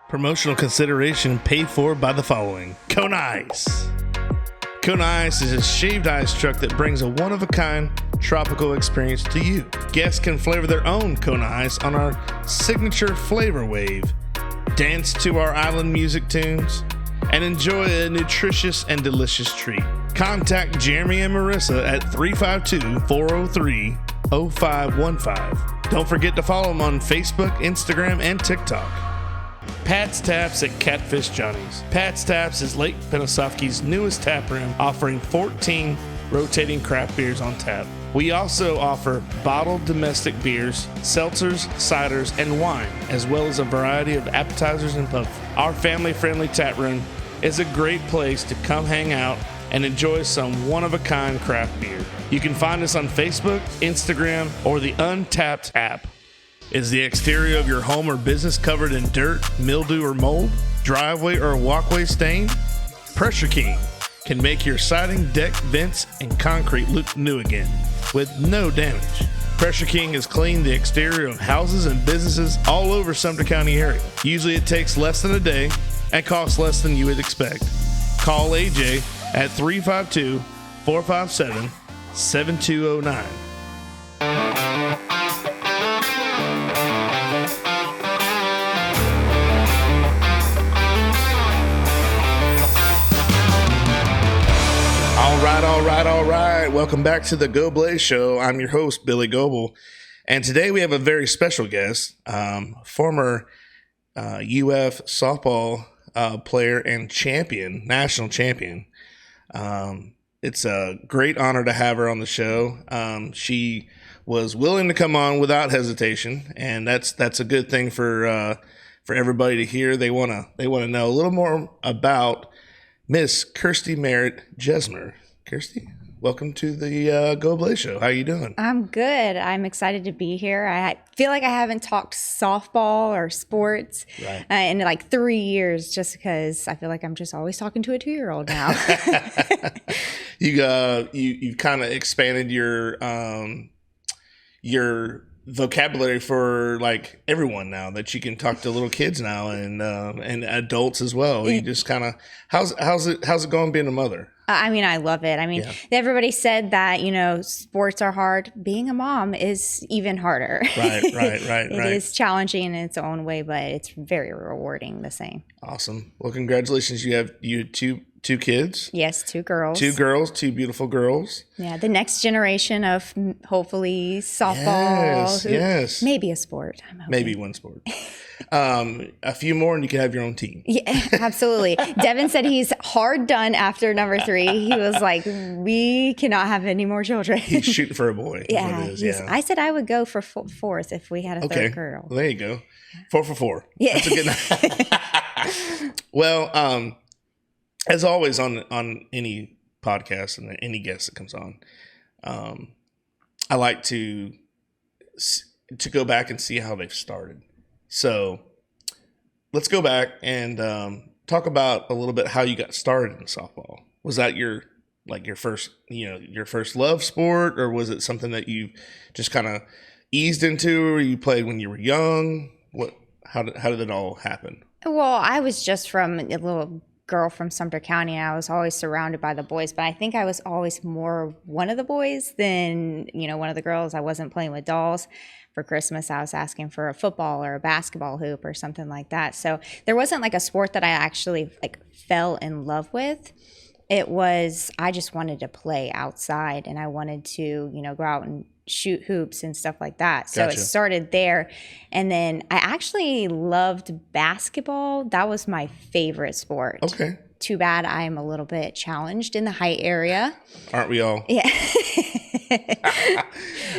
Promotional consideration paid for by the following. Kona Ice. Kona Ice is a shaved ice truck that brings a one-of-a-kind tropical experience to you. Guests can flavor their own Kona Ice on our signature flavor wave, dance to our island music tunes, and enjoy a nutritious and delicious treat. Contact Jeremy and Marissa at 352-403-0515. Don't forget to follow them on Facebook, Instagram, and TikTok. Pat's Taps at Catfish Johnny's. Pat's Taps is Lake Pennsauken's newest tap room, offering 14 rotating craft beers on tap. We also offer bottled domestic beers, seltzers, ciders, and wine, as well as a variety of appetizers and pub. Our family-friendly tap room is a great place to come hang out and enjoy some one-of-a-kind craft beer. You can find us on Facebook, Instagram, or the Untapped app. Is the exterior of your home or business covered in dirt, mildew, or mold? Driveway or walkway stained? Pressure King can make your siding, deck, vents, and concrete look new again with no damage. Pressure King has cleaned the exterior of houses and businesses all over Sumter County area. Usually it takes less than a day and costs less than you would expect. Call AJ at 352-457-7209. All right. Welcome back to the Goblay Show. I'm your host, Billy Goble. And today we have a very special guest, former UF softball player and champion, national champion. It's a great honor to have her on the show. She was willing to come on without hesitation, and that's a good thing for everybody to hear. They want to know a little more about Miss Kirsti Merritt-Jessmer. Kirsti, welcome to the Goblay Show. How you doing? I'm good. I'm excited to be here. I feel like I haven't talked softball or sports in like 3 years, just because I feel like I'm just always talking to a 2-year-old now. You've kind of expanded your vocabulary for like everyone now, that you can talk to little kids now and adults as well. You just kind of how's it going being a mother? I mean, I love it. I mean, Everybody said that, sports are hard. Being a mom is even harder. Right. It is challenging in its own way, but it's very rewarding the same. Awesome. Well, congratulations. You have two kids. Yes, 2 girls. 2 girls, 2 beautiful girls. Yeah, the next generation of hopefully softball. Yes. Maybe a sport. Maybe one sport. A few more and you can have your own team. Yeah, absolutely. Devin said he's hard done after number 3. He was like, we cannot have any more children. He's shooting for a boy. Yeah, I said I would go for 4th if we had a 3rd girl. Well, there you go. 4 for 4. Yeah. That's a good Well, as always on any podcast and any guest that comes on, I like to go back and see how they've started. So let's go back and talk about a little bit how you got started in softball. Was that your first love sport, or was it something that you just kind of eased into, or you played when you were young? How did it all happen? Well, I was just from a little girl from Sumter County. I was always surrounded by the boys, but I think I was always more one of the boys than, one of the girls. I wasn't playing with dolls. For Christmas, I was asking for a football or a basketball hoop or something like that. So there wasn't like a sport that I actually fell in love with. It was, I just wanted to play outside, and I wanted to, go out and shoot hoops and stuff like that. So It started there. And then I actually loved basketball. That was my favorite sport. Okay. Too bad I'm a little bit challenged in the height area. Aren't we all? Yeah.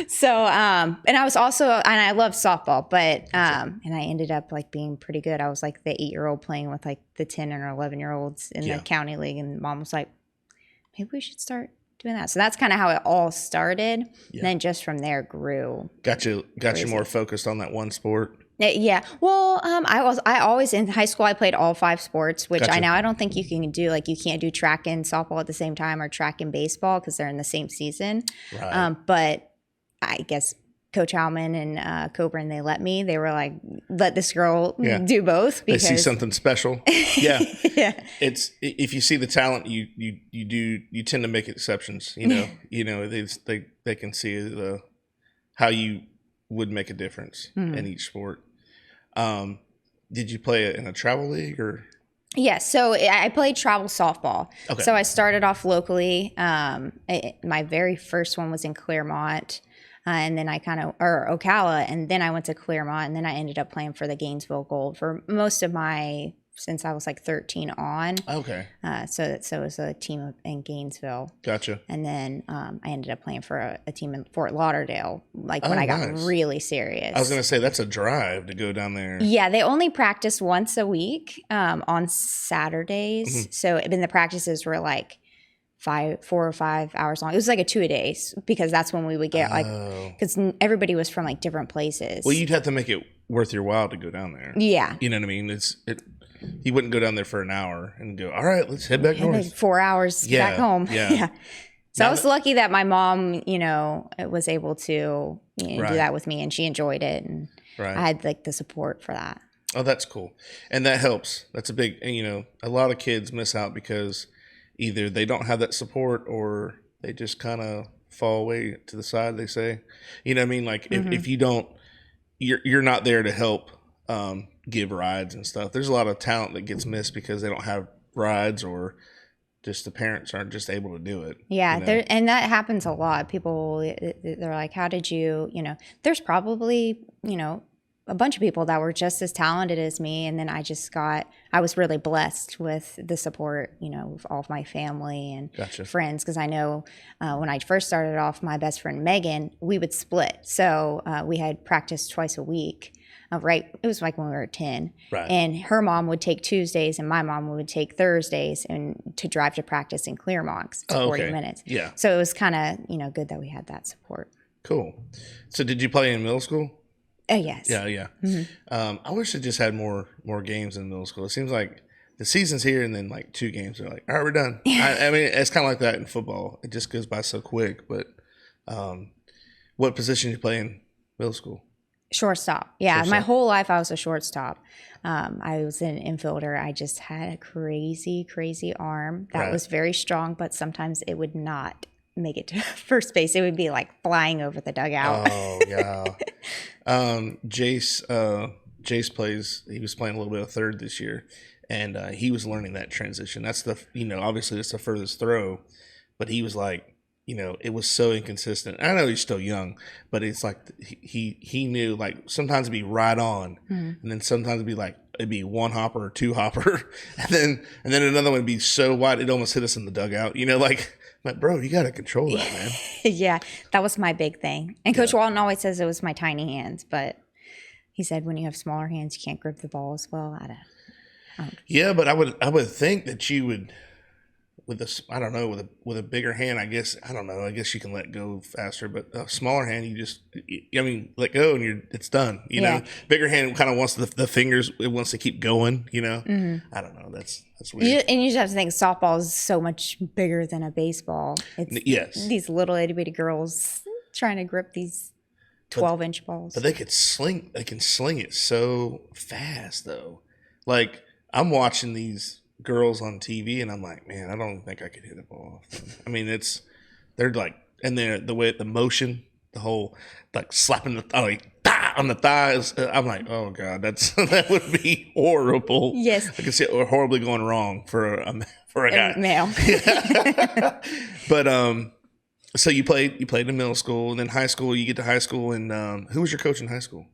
So, and I was also, and I loved softball, but, and I ended up being pretty good. I was the 8-year-old playing with the 10 or 11-year-olds in the county league. And Mom was like, maybe we should start doing that. So that's kind of how it all started. Yeah. And then just from there grew. Got you more focused on that one sport. Yeah. Well, I always in high school, I played all 5 sports, which I don't think you can do. You can't do track and softball at the same time, or track and baseball, because they're in the same season. Right. But I guess Coach Alman and Coburn, they let me. They were like, let this girl do both. Because they see something special. Yeah. Yeah. It's, if you see the talent, you tend to make exceptions, they can see how you would make a difference in each sport. Did you play it in a travel league or? Yeah, so I played travel softball. Okay. So I started off locally. My very first one was in Claremont, and then or Ocala, and then I went to Claremont, and then I ended up playing for the Gainesville Gold for most of since I was like 13 on. Okay. So it was a team in Gainesville. Gotcha. And then I ended up playing for a team in Fort Lauderdale, when I got really serious. I was going to say, that's a drive to go down there. Yeah, they only practiced once a week on Saturdays. Mm-hmm. So then the practices were like 4 or 5 hours long. It was like a 2-a-day because that's when we would get because everybody was from like different places. Well, you'd have to make it worth your while to go down there. Yeah. You know what I mean? You wouldn't go down there for an hour and go, all right, let's head back north. 4 hours back home. Yeah. So I was lucky that my mom, was able to do that with me, and she enjoyed it, and I had like the support for that. Oh, that's cool. And that helps. That's a big, a lot of kids miss out because either they don't have that support or they just kind of fall away to the side, they say. You know what I mean? Like if you don't, you're not there to help give rides and stuff. There's a lot of talent that gets missed because they don't have rides, or just the parents aren't just able to do it. Yeah, and that happens a lot. People, they're like, how did you, there's probably, a bunch of people that were just as talented as me. And then I was really blessed with the support, of all of my family and friends. Because I know when I first started off, my best friend, Megan, we would split. So we had practice twice a week. It was like when we were 10. Right. And her mom would take Tuesdays and my mom would take Thursdays and to drive to practice in Claremont. It's 40 minutes. Yeah. So it was kind of, good that we had that support. Cool. So did you play in middle school? Yes. Yeah. Mm-hmm. I wish it just had more games in middle school. It seems like the season's here and then like 2 games are like, all right, we're done. I mean, it's kind of like that in football. It just goes by so quick. But what position did you play in middle school? Shortstop. Yeah, shortstop. My whole life I was a shortstop. I was an infielder. I just had a crazy, crazy arm that was very strong, but sometimes it would not make it to first base. It would be like flying over the dugout. Oh, yeah. Jace he was playing a little bit of third this year, and he was learning that transition. That's obviously that's the furthest throw, but he was like, it was so inconsistent. I know he's still young, but it's like he knew, like, sometimes it'd be right on, and then sometimes it'd be 1 hopper or 2 hopper, and then another one would be so wide it almost hit us in the dugout. Like, bro, you got to control that, man. Yeah, that was my big thing. And Coach Walton always says it was my tiny hands, but he said when you have smaller hands, you can't grip the ball as well. Yeah, but I would think that you would. With a bigger hand, I guess you can let go faster, but a smaller hand, you just, let go and it's done, know. Bigger hand kind of wants the fingers, it wants to keep going, Mm-hmm. I don't know. That's weird. And you just have to think softball is so much bigger than a baseball. It's these little itty bitty girls trying to grip these 12-inch balls. But they can sling it so fast though. Like, I'm watching these girls on TV and I'm like, man, I don't think I could hit a ball. I mean, they're like, and the way the motion, the whole like slapping on the thighs. I'm like, oh god, that would be horrible. Yes, I can see it horribly going wrong for a guy, male. But so you played in middle school, and then high school. You get to high school, and who was your coach in high school?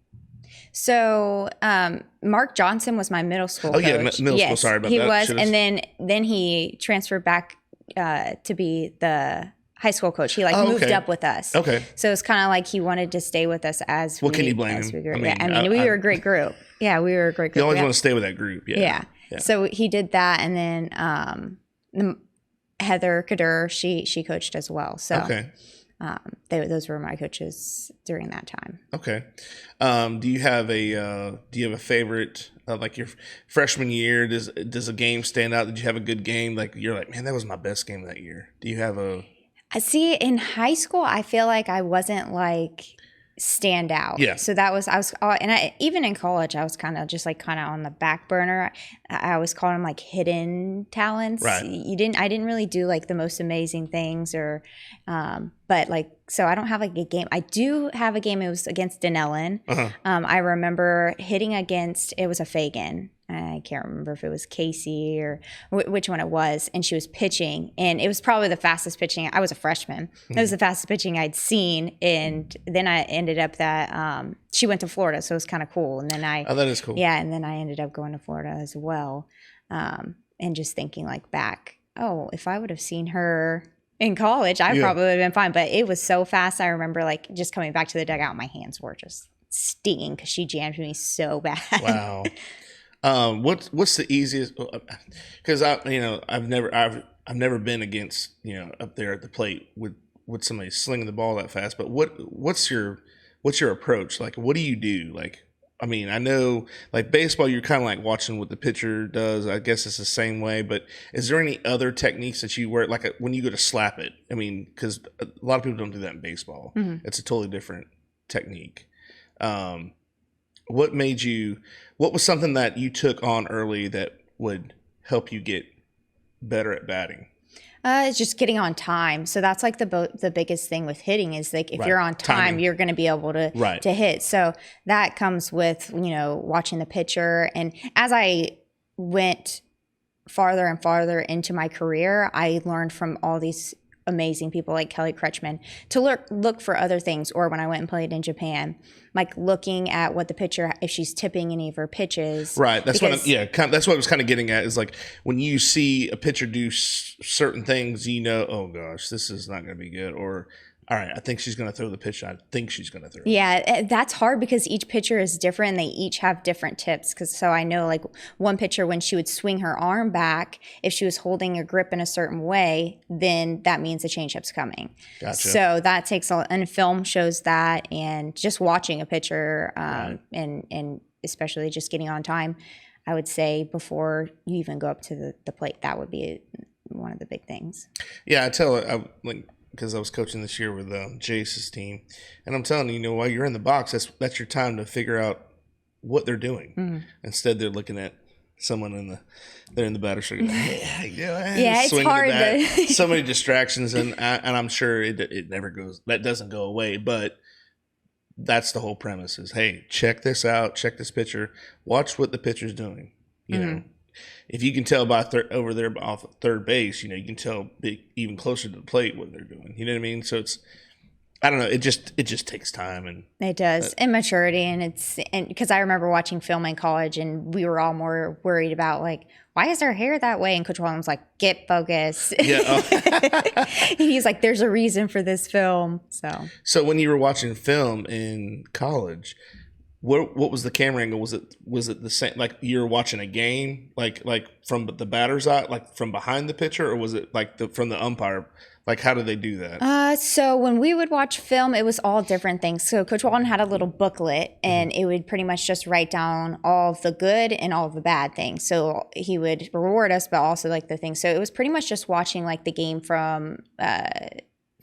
So Mark Johnson was my middle school coach. Yeah, middle school. Sorry about that. He was, and then he transferred back to be the high school coach. He moved up with us. Okay. So it's kind of like he wanted to stay with us as can you blame him? We were a great group. Yeah, we were a great group. You always want to stay with that group. Yeah. So he did that, and then Heather Kadur, she coached as well. So okay. Those were my coaches during that time. Okay. Do you have a favorite, like your freshman year? Does a game stand out? Did you have a good game? Like, you're like, man, that was my best game that year. Do you have a? See, in high school, I feel like I wasn't like stand out. Yeah. So even in college, I was kind of on the back burner. I always called them like hidden talents. Right. I didn't really do like the most amazing things but like, so I don't have like a game. I do have a game. It was against Denellen. I remember hitting against, it was a Fagan. I can't remember if it was Casey or which one it was. And she was pitching, and it was probably the fastest pitching. I was a freshman. It was the fastest pitching I'd seen. And then I ended up that she went to Florida, so it was kind of cool. And then that is cool. Yeah, and then I ended up going to Florida as well. And just thinking like back, if I would have seen her in college, I probably would have been fine. But it was so fast. I remember like just coming back to the dugout, my hands were just stinging because she jammed me so bad. Wow. What's the easiest? Because I've never been against up there at the plate with somebody slinging the ball that fast. But what's your approach? Like, what do you do? Like, I mean, I know like baseball, you're kind of like watching what the pitcher does. I guess it's the same way. But is there any other techniques that you wear? Like when you go to slap it? I mean, because a lot of people don't do that in baseball. Mm-hmm. It's a totally different technique. What was something that you took on early that would help you get better at batting? It's just getting on time. So that's like the biggest thing with hitting is like if you're on time, timing. You're going to be able to hit. So that comes with, watching the pitcher. And as I went farther and farther into my career, I learned from all these amazing people like Kelly Kretschmann to look for other things. Or when I went and played in Japan, like looking at what the pitcher, if she's tipping any of her pitches. Right. That's that's what I was kind of getting at is like when you see a pitcher do certain things, oh gosh, this is not going to be good. Or, all right, I think she's going to throw the pitch. I think she's going to throw it. Yeah, that's hard because each pitcher is different and they each have different tips. So I know like one pitcher, when she would swing her arm back, if she was holding a grip in a certain way, then that means the changeup's coming. Gotcha. So that takes and film shows that, and just watching a pitcher and especially just getting on time, I would say before you even go up to the plate, that would be one of the big things. Yeah, I tell it, because I was coaching this year with Jace's team, and I'm telling you, while you're in the box, that's your time to figure out what they're doing. Mm-hmm. Instead, they're looking at someone they're in the batter circle. Yeah, it's hard. So many distractions, and I'm sure it never goes. That doesn't go away, but that's the whole premise: is hey, check this out, check this pitcher, watch what the pitcher's doing. You know. If you can tell by over there off third base, you can tell even closer to the plate what they're doing. You know what I mean? So it's, I don't know. It just takes time, and it does, and maturity, and because I remember watching film in college, and we were all more worried about like, why is her hair that way? And Coach Wallen was like, get focused. Yeah. He's like, there's a reason for this film. So when you were watching film in college, what was the camera angle? Was it the same? Like you were watching a game, like from the batter's eye, like from behind the pitcher, or was it like from the umpire? Like how do they do that? So when we would watch film, it was all different things. So Coach Walton had a little booklet, and it would pretty much just write down all of the good and all of the bad things. So he would reward us, but also like the things. So it was pretty much just watching like the game from.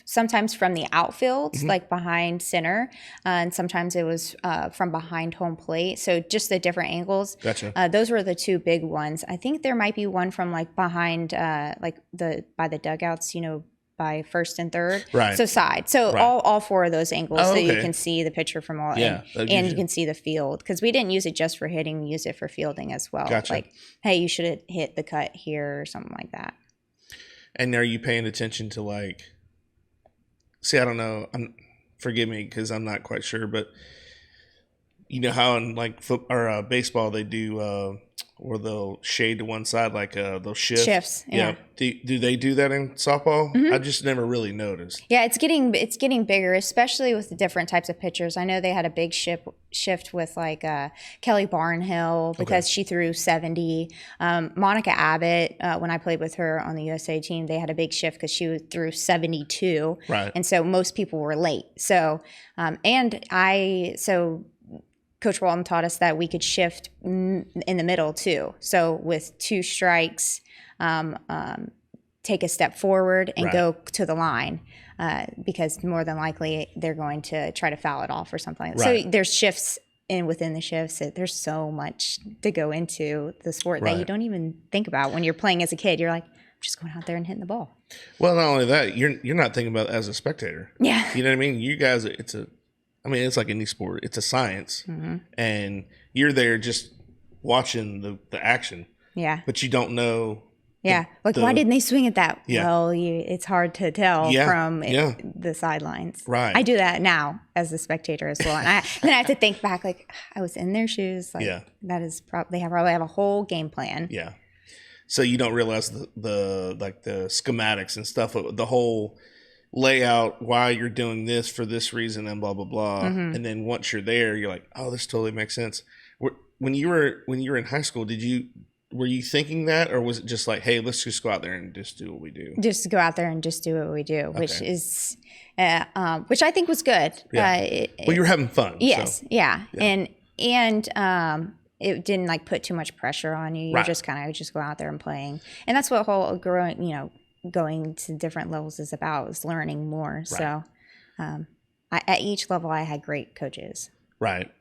Sometimes from the outfield, like behind center, and sometimes it was from behind home plate. So just the different angles. Gotcha. Those were the two big ones. I think there might be one from like behind, by the dugouts, by first and third. Right. So side. So right. all four of those angles, so okay. you can see the pitcher from all, and you can see the field, because we didn't use it just for hitting, we used it for fielding as well. Gotcha. Like, hey, you should have hit the cut here or something like that. And are you paying attention to like? See, I don't know. Forgive me because I'm not quite sure, but you know how in like baseball they do, or they'll shade to one side, like those shifts. Yeah. Do they do that in softball? I just never really noticed. Yeah, it's getting bigger, especially with the different types of pitchers. I know they had a big shift with like Kelly Barnhill because she threw 70. Monica Abbott, when I played with her on the USA team, they had a big shift because she threw 72. Right. And so most people were late. So Coach Walton taught us that we could shift in the middle too. So with 2 strikes, take a step forward and go to the line. because more than likely they're going to try to foul it off or something like that. Right. So there's shifts, and within the shifts, there's so much to go into the sport that you don't even think about when you're playing as a kid. You're like, I'm just going out there and hitting the ball. Well, not only that, you're not thinking about it as a spectator. Yeah. You know what I mean? You guys, it's like any sport. It's a science, and you're there just watching the action. Yeah. But you don't know. Yeah. Why didn't they swing at that? Yeah. Well, it's hard to tell from the sidelines. Right. I do that now as a spectator as well. And then I have to think back, like, I was in their shoes. Like, that is they probably have a whole game plan. Yeah. So you don't realize the schematics and stuff, the whole layout, why you're doing this for this reason and blah, blah, blah. And then once you're there, you're like, oh, this totally makes sense. When you were in high school, were you thinking that, or was it just like, hey, let's just go out there and just do what we do? Just go out there and just do what we do, which is, which I think was good. Yeah. Well, you were having fun. Yes. So. Yeah. And it didn't like put too much pressure on you. You're just kind of just go out there and playing. And that's what whole going to different levels is about, is learning more. Right. So at each level, I had great coaches. Right.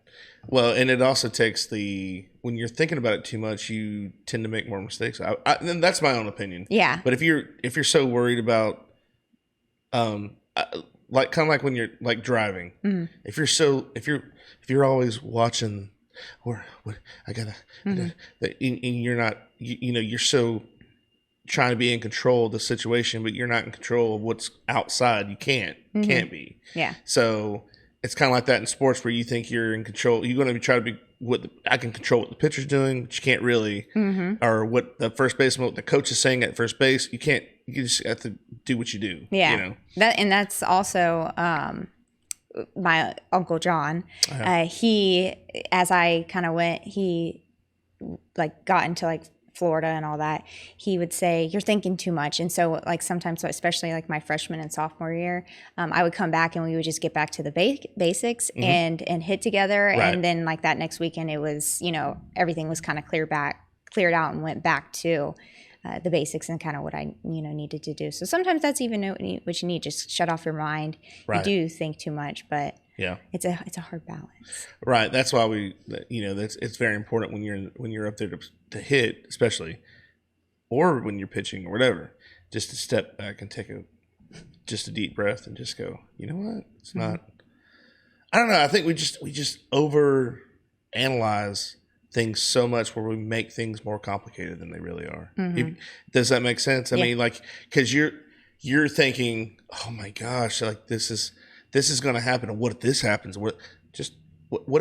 Well, and it also takes when you're thinking about it too much, you tend to make more mistakes. And that's my own opinion. Yeah. But if you're so worried about, like kind of like when you're like driving, if you're always watching, or what I gotta, and you're not, you're so trying to be in control of the situation, but you're not in control of what's outside. You can't be. Yeah. So it's kind of like that in sports where you think you're in control. You're going to try to be I can control what the pitcher's doing, but you can't really, or what the first baseman, what the coach is saying at first base. You can't. You just have to do what you do. Yeah. That's also my Uncle John. He, as I kind of went, he like got into like Florida and all that, he would say, you're thinking too much. And so like sometimes, especially like my freshman and sophomore year, I would come back and we would just get back to the basics and hit together. Right. And then like that next weekend, it was, everything was kind of cleared out and went back to the basics and kind of what I, needed to do. So sometimes that's even what you need, just shut off your mind. Right. You do think too much, but yeah, it's a hard balance. Right. That's why it's very important when you're up there to hit, especially, or when you're pitching or whatever, just to step back and take a deep breath and just go, you know what? It's not, I don't know. I think we just over analyze things so much where we make things more complicated than they really are. Does that make sense? I mean, like, cause you're thinking, oh my gosh, like this is going to happen. And what if this happens? What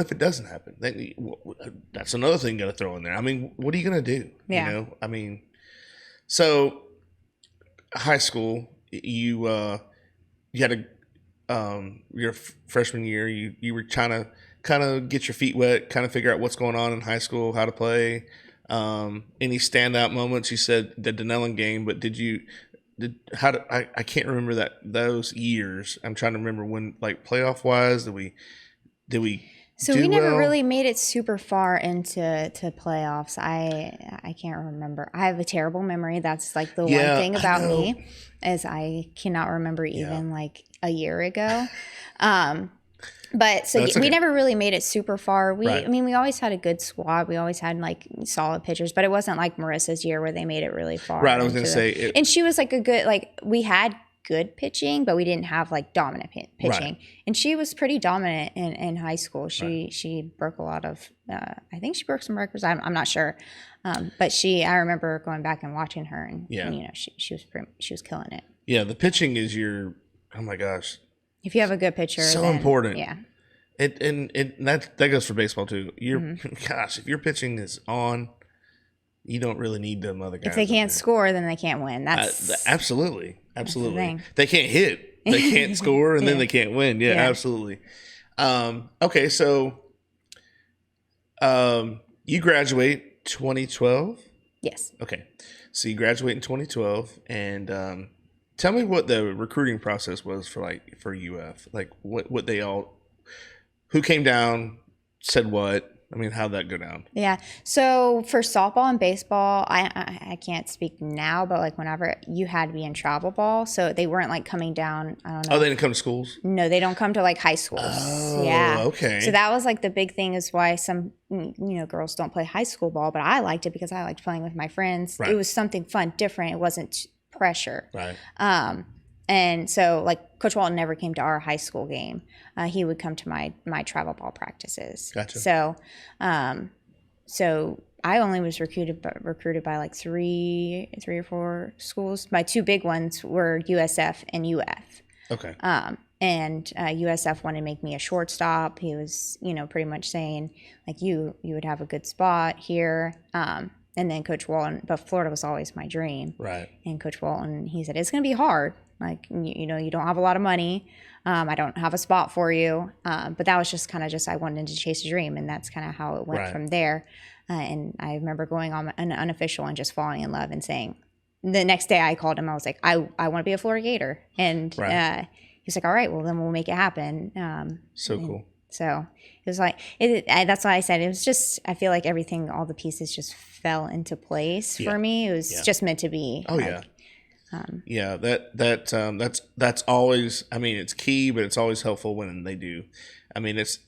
if it doesn't happen? That's another thing you got to throw in there. I mean, what are you going to do? Yeah. I mean, so high school, you had your freshman year, you were trying to kind of get your feet wet, kind of figure out what's going on in high school, how to play. Any standout moments? You said the Denellen game, but I can't remember those years. I'm trying to remember when, like, playoff wise, did we So we never really made it super far into playoffs. I can't remember. I have a terrible memory. That's like the one thing about me, is I cannot remember even like a year ago. But so we never really made it super far. I mean, we always had a good squad. We always had like solid pitchers, but it wasn't like Marissa's year where they made it really far. Right. I was going to say. And she was like we had good pitching, but we didn't have like dominant pitching. Right. And she was pretty dominant in high school. She broke a lot of, I think she broke some records. I'm not sure. But I remember going back and watching her and she was killing it. Yeah. The pitching is oh my gosh. If you have a good pitcher, so important. Yeah. And that goes for baseball too. Gosh, if your pitching is on, you don't really need them other guys. If they can't score, then they can't win. That's absolutely. That's the thing. They can't hit. They can't score, and then they can't win. Yeah, absolutely. Okay, so you graduate 2012? Yes. Okay. So you graduate in 2012, and tell me what the recruiting process was for UF. Like what they all, who came down, said what, I mean, how'd that go down? Yeah. So for softball and baseball, I can't speak now, but like whenever you had to be in travel ball, so they weren't like coming down. I don't know. Oh, they didn't come to schools? No, they don't come to like high schools. Oh, yeah. okay. So that was like the big thing is why some girls don't play high school ball, but I liked it because I liked playing with my friends. Right. It was something fun, different. It wasn't pressure. Right. And so like Coach Walton never came to our high school game. He would come to my travel ball practices. Gotcha. So I only was recruited by like three or four schools. My two big ones were USF and UF. Okay. And USF wanted to make me a shortstop. He was, pretty much saying like you would have a good spot here. And then Coach Walton, but Florida was always my dream. Right. And Coach Walton, he said, it's going to be hard. Like, you don't have a lot of money. I don't have a spot for you. But that was just kind of I wanted to chase a dream. And that's kind of how it went from there. And I remember going on an unofficial and just falling in love and saying, the next day I called him, I was like, I want to be a Florida Gator. And he's like, all right, well, then we'll make it happen. So cool. So it was like, that's why I said it was just, I feel like everything, all the pieces just fell into place for me. It was just meant to be. Oh, yeah. That's always, I mean, it's key, but it's always helpful when they do. I mean, it's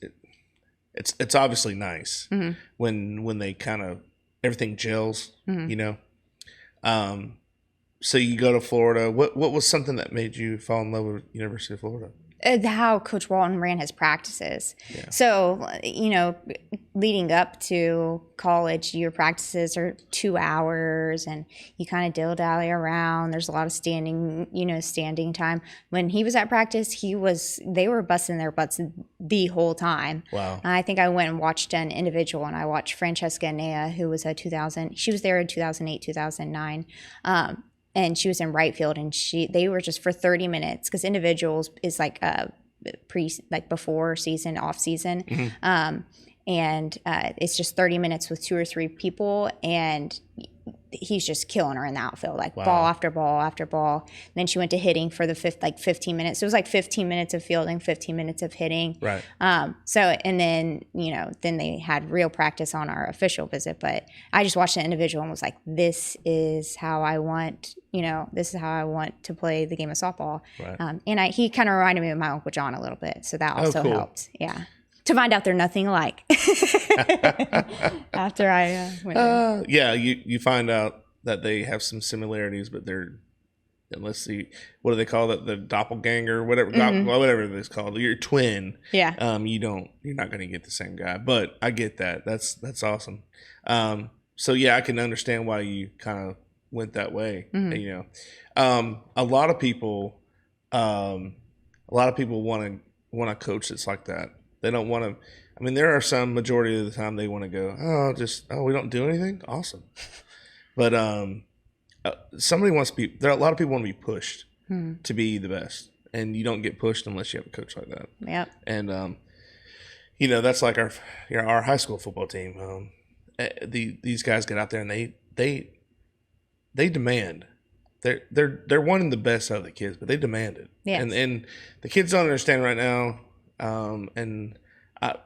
obviously nice when they kind of, everything gels, So you go to Florida. What was something that made you fall in love with University of Florida? How Coach Walton ran his practices. Yeah. So, leading up to college, your practices are 2 hours and you kind of dilly-dally around. There's a lot of standing time. When he was at practice, they were busting their butts the whole time. Wow. I think I went and watched an individual, and I watched Francesca Nea, who was she was there in 2008, 2009. And she was in right field, and they were just for 30 minutes because individuals is like before season, off season. And it's just 30 minutes with 2 or 3 people, and he's just killing her in the outfield, like ball after ball after ball. And then she went to hitting for the 15 minutes. So it was like 15 minutes of fielding, 15 minutes of hitting. Right. And then, then they had real practice on our official visit. But I just watched the individual and was like, this is how I want to play the game of softball. Right. And he kind of reminded me of my Uncle John a little bit. So that also helped. Yeah. To find out they're nothing alike. After I went there. Yeah, you find out that they have some similarities, but what do they call that? The doppelganger, whatever, whatever it's called. Your twin. Yeah. You're not going to get the same guy, but I get that. That's awesome. So yeah, I can understand why you kind of went that way. A lot of people want a coach that's like that. They don't want to. I mean, there are some majority of the time they want to go, we don't do anything. Awesome. But somebody wants to be there. A lot of people want to be pushed to be the best, and you don't get pushed unless you have a coach like that. Yep. And that's like our high school football team. These guys get out there and they demand. They're wanting the best out of the kids, but they demand it. Yes. And the kids don't understand right now. And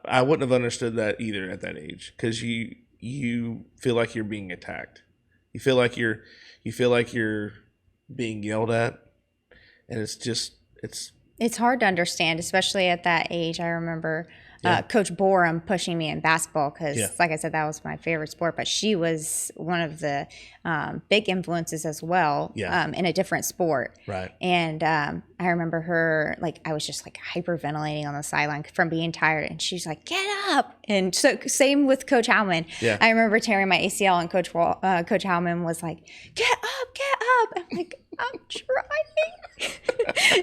I wouldn't have understood that either at that age, because you feel like you're being attacked. You feel like you're being yelled at, and it's hard to understand, especially at that age. I remember Coach Borum pushing me in basketball because, like I said, that was my favorite sport. But she was one of the big influences as well in a different sport. Right. And I remember her, I was just hyperventilating on the sideline from being tired. And she's like, get up. And so same with Coach Howman. Yeah. I remember tearing my ACL, and Coach Howman was like, get up. I'm like, I'm trying.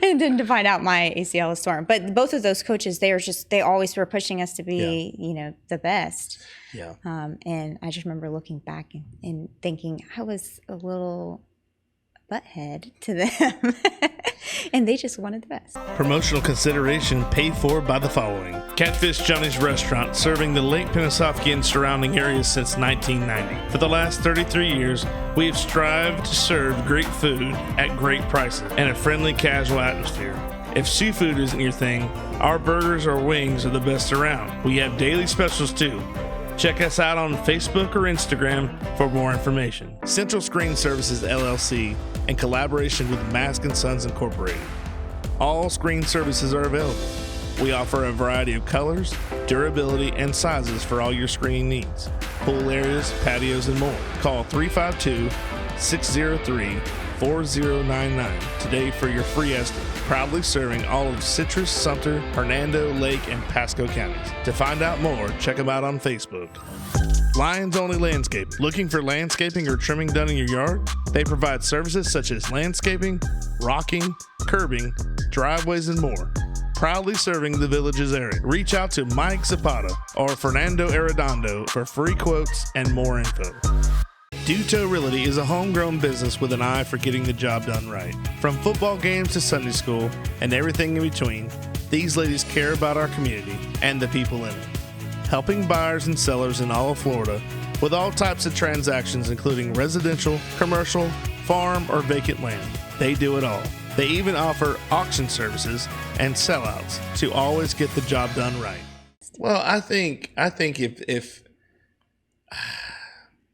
And then to find out my ACL is torn. But both of those coaches, they always were pushing us to be, the best. Yeah. And I just remember looking back and thinking I was a little butthead to them. And they just wanted the best. Promotional consideration paid for by the following: Catfish Johnny's Restaurant, serving the Lake Pinnasoffkee and surrounding areas since 1990. For the last 33 years, we have strived to serve great food at great prices and a friendly, casual atmosphere. If seafood isn't your thing, our burgers or wings are the best around. We have daily specials too. Check us out on Facebook or Instagram for more information. Central Screen Services LLC, in collaboration with Mask & Sons Incorporated. All screen services are available. We offer a variety of colors, durability, and sizes for all your screening needs. Pool areas, patios, and more. Call 352-603-4099 today for your free estimate. Proudly serving all of Citrus, Sumter, Hernando, Lake, and Pasco counties. To find out more, check them out on Facebook. Lions Only Landscape. Looking for landscaping or trimming done in your yard? They provide services such as landscaping, rocking, curbing, driveways, and more. Proudly serving the Villages area. Reach out to Mike Zapata or Fernando Arredondo for free quotes and more info. Duto Realty is a homegrown business with an eye for getting the job done right. From football games to Sunday school and everything in between, these ladies care about our community and the people in it. Helping buyers and sellers in all of Florida with all types of transactions, including residential, commercial, farm, or vacant land. They do it all. They even offer auction services and sellouts to always get the job done right. Well, I think if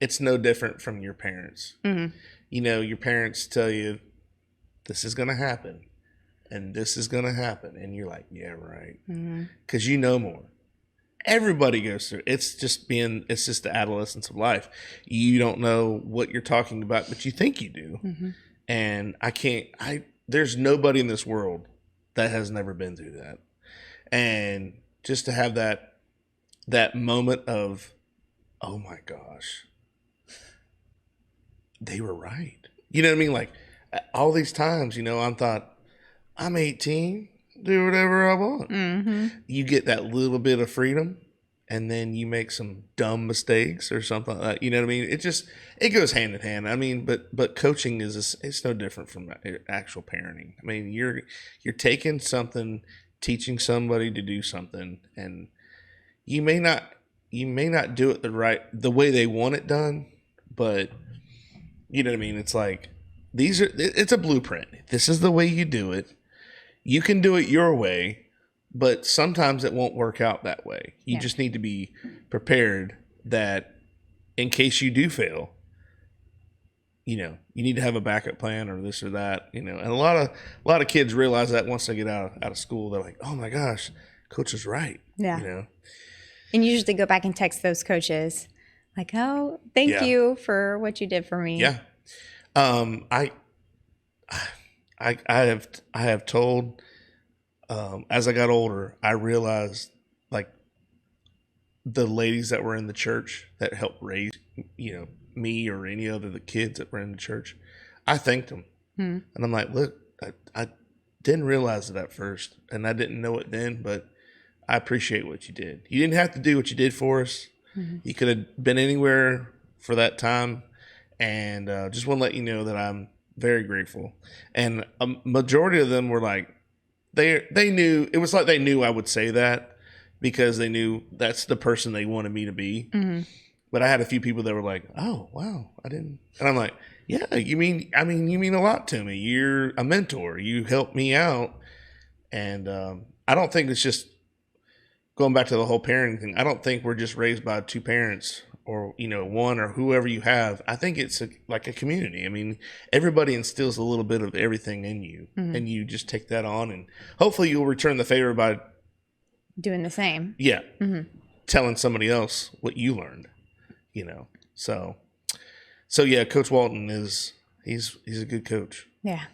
it's no different from your parents. Mm-hmm. You know, your parents tell you this is going to happen and this is going to happen. And you're like, yeah, right. Because you know more. Everybody goes through. It's just the adolescence of life. You don't know what you're talking about, but you think you do. Mm-hmm. And there's nobody in this world that has never been through that. And just to have that moment of, oh my gosh, they were right. You know what I mean? Like all these times, I thought, I'm 18, do whatever I want. Mm-hmm. You get that little bit of freedom and then you make some dumb mistakes or something like that. You know what I mean? It goes hand in hand. I mean, but coaching it's no different from actual parenting. I mean, you're taking something, teaching somebody to do something, and you may not do it the way they want it done, but you know what I mean? It's like it's a blueprint. This is the way you do it. You can do it your way, but sometimes it won't work out that way. You just need to be prepared that in case you do fail, you need to have a backup plan or this or that, and a lot of kids realize that once they get out of school, they're like, oh my gosh, coach was right. Yeah. And you usually go back and text those coaches like, oh, thank you for what you did for me. Yeah. I have told, as I got older, I realized like the ladies that were in the church that helped raise, me or any other of the kids that were in the church, I thanked them. And I'm like, look, I didn't realize it at first and I didn't know it then, but I appreciate what you did. You didn't have to do what you did for us. Mm-hmm. You could have been anywhere for that time. And just want to let you know that I'm very grateful. And a majority of them were like, they knew, it was like they knew I would say that because they knew that's the person they wanted me to be. Mm-hmm. But I had a few people that were like, oh, wow, I didn't. And I'm like, yeah, you mean a lot to me. You're a mentor. You helped me out. And I don't think it's just going back to the whole parenting thing. I don't think we're just raised by two parents or, one or whoever you have. I think it's like a community. I mean, everybody instills a little bit of everything in you, mm-hmm. and you just take that on, and hopefully you'll return the favor by doing the same. Yeah. Mm-hmm. Telling somebody else what you learned, So yeah, Coach Walton he's a good coach. Yeah.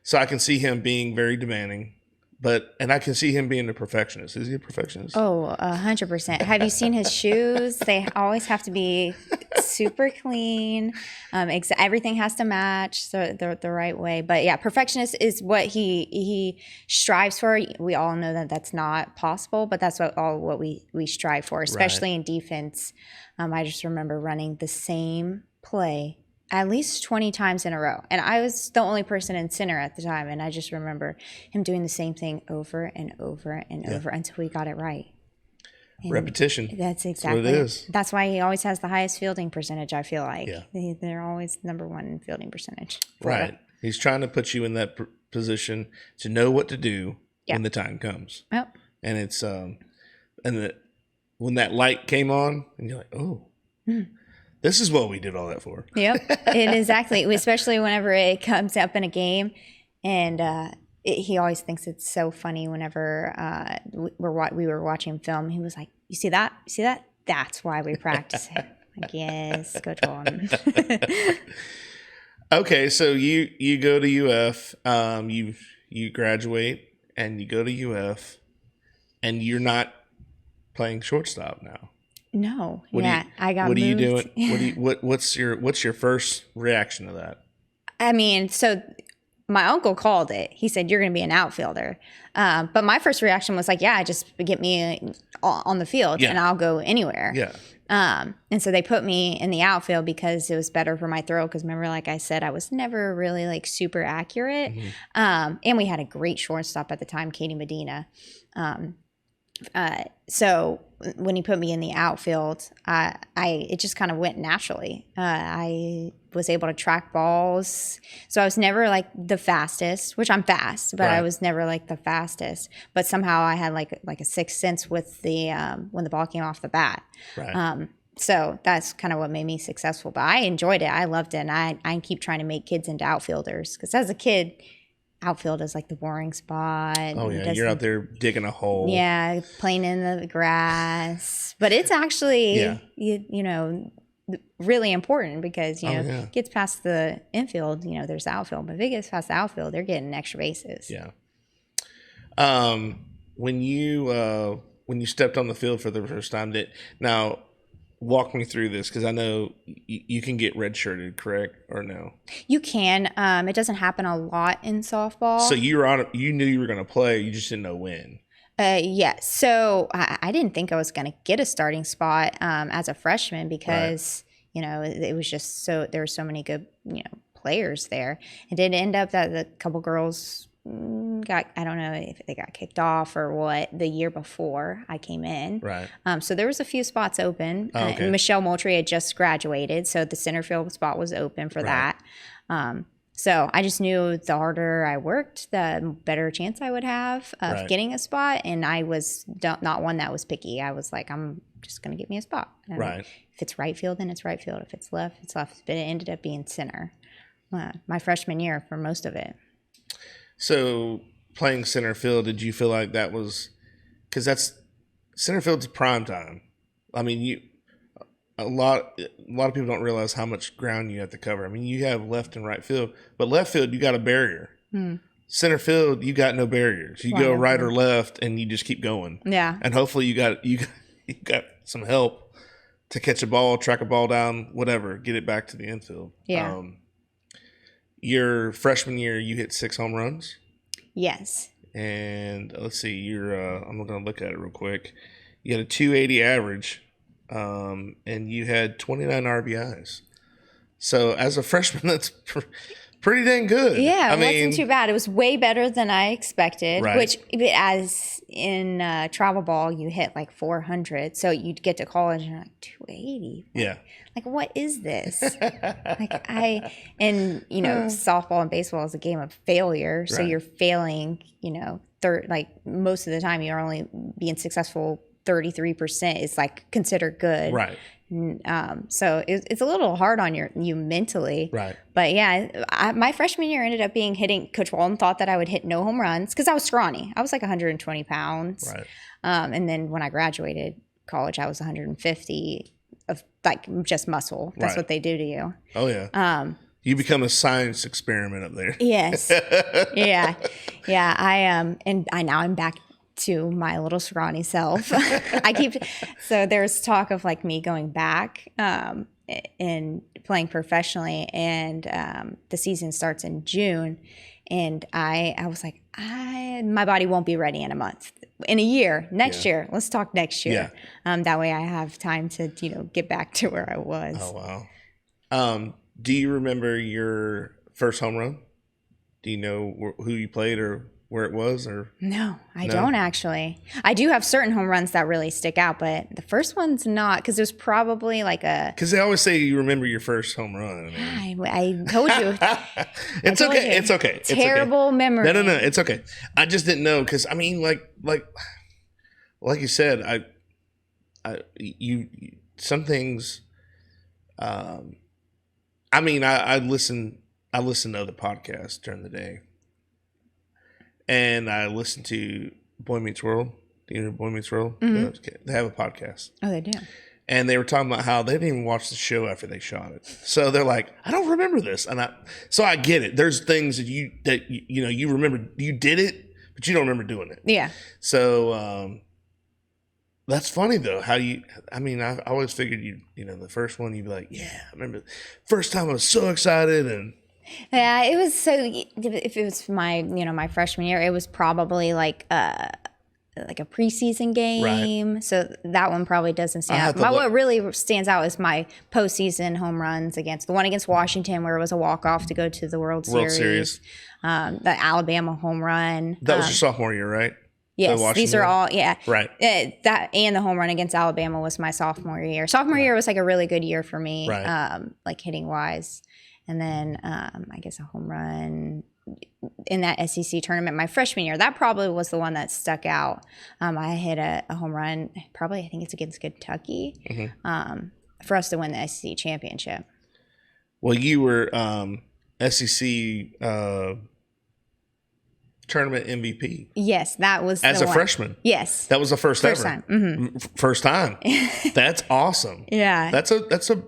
So I can see him being very demanding. And I can see him being a perfectionist. Is he a perfectionist? Oh, 100%. Have you seen his shoes? They always have to be super clean. Everything has to match so the right way. But yeah, perfectionist is what he strives for. We all know that that's not possible, but that's what we strive for, especially in defense. I just remember running the same play at least 20 times in a row. And I was the only person in center at the time. And I just remember him doing the same thing over and over and over until we got it right. And repetition. That's exactly what it is. That's why he always has the highest fielding percentage, I feel like. Yeah. They're always number one in fielding percentage. Right. He's trying to put you in that position to know what to do when the time comes. Yep. And it's when that light came on, and you're like, oh, this is what we did all that for. Yep, and exactly. Especially whenever it comes up in a game, and he always thinks it's so funny whenever we were watching film. He was like, "You see that? You see that? That's why we practice it." Like, yes, Coach Walton. Okay, so you go to UF, you graduate, and you go to UF, and you're not playing shortstop now. No, I got What moved. are you doing? What's your first reaction to that? I mean, so my uncle called it. He said, "You're going to be an outfielder." But my first reaction was like, "Yeah, just get me on the field, and I'll go anywhere." Yeah. And so they put me in the outfield because it was better for my throw. Because remember, like I said, I was never really like super accurate. And we had a great shortstop at the time, Katie Medina. So when he put me in the outfield, it just kind of went naturally. I was able to track balls. So I was never like the fastest, which I'm fast, but I was never like the fastest. But somehow I had like a sixth sense with the when the ball came off the bat. Right. So that's kind of what made me successful. But I enjoyed it. I loved it. And I keep trying to make kids into outfielders because as a kid, outfield is like the boring spot. Oh yeah, you're out there digging a hole. Yeah, playing in the grass. But it's actually you know, really important because gets past the infield. You know, there's the outfield, but if it gets past the outfield, they're getting extra bases. Yeah. When you stepped on the field for the first time, now walk me through this because I know you can get redshirted, correct or no? You can. It doesn't happen a lot in softball. So you knew you were going to play, you just didn't know when. Yes. So I didn't think I was going to get a starting spot as a freshman because it was just there were so many good players there. It did end up that the couple girls I don't know if they got kicked off or what the year before I came in. Right. So there was a few spots open. Okay. Michelle Moultrie had just graduated, so the center field spot was open for that. So I just knew the harder I worked, the better chance I would have of getting a spot. And I was not one that was picky. I was like, I'm just going to get me a spot. If it's right field, then it's right field. If it's left, it's left. But it ended up being center my freshman year for most of it. So playing center field, did you feel like that was because that's center field's prime time? I mean, a lot of people don't realize how much ground you have to cover. I mean, you have left and right field, but left field you got a barrier. Center field, you got no barriers. You go right or left, and you just keep going. Yeah, and hopefully you got some help to catch a ball, track a ball down, whatever, get it back to the infield. Yeah. Your freshman year, you hit 6 home runs. Yes. And let's see, I'm going to look at it real quick. You had a 280 average, and you had 29 RBIs. So as a freshman, that's pretty dang good. Yeah, it wasn't too bad. It was way better than I expected, right. Which as in travel ball, you hit like 400. So you'd get to college and you're like, 280? Yeah. Like, what is this? softball and baseball is a game of failure. So you're failing, most of the time you're only being successful 33% is like considered good. Right. So it's a little hard on you mentally. Right. But yeah, my freshman year ended up hitting. Coach Walton thought that I would hit no home runs because I was scrawny. I was like 120 pounds. Right. And then when I graduated college, I was 150 of like just muscle. That's what they do to you. Oh yeah. You become a science experiment up there. Yes. Yeah. Now I'm back to my little scrawny self. So there's talk of like me going back and playing professionally, and the season starts in June, and I was like, my body won't be ready in a month, in a year, next year. Let's talk next year. That way I have time to get back to where I was. Oh wow. Do you remember your first home run? Do you know who you played or where it was? Or no, I don't actually. I do have certain home runs that really stick out, but the first one's not, because it was probably like because they always say you remember your first home run. I told you. It's okay. It's okay. Terrible memory. No. It's okay. I just didn't know because I mean, like you said, some things. I mean, I listen to other podcasts during the day, and I listen to Boy Meets World. Do you know Boy Meets World? Mm-hmm. They have a podcast. Oh, they do. And they were talking about how they didn't even watch the show after they shot it. So they're like, I don't remember this. So I get it. There's things that you remember, you did it, but you don't remember doing it. Yeah. So that's funny though. I always figured the first one you'd be like, yeah, I remember the first time I was so excited. And yeah, it was so, if it was my freshman year, it was probably like a preseason game. Right. So that one probably doesn't stand out. What really stands out is my postseason home runs against Washington, where it was a walk-off to go to the World Series. The Alabama home run. That was your sophomore year, right? Yes, these are all, Right. That and the home run against Alabama was my sophomore year. Sophomore year was like a really good year for me, right. Like hitting wise. And then I guess a home run in that SEC tournament my freshman year. That probably was the one that stuck out. I hit a home run, probably I think it's against Kentucky, for us to win the SEC championship. Well, you were SEC tournament MVP. Yes, that was as a freshman. Yes, that was the first ever. Time. Mm-hmm. First time. That's awesome. Yeah, that's a.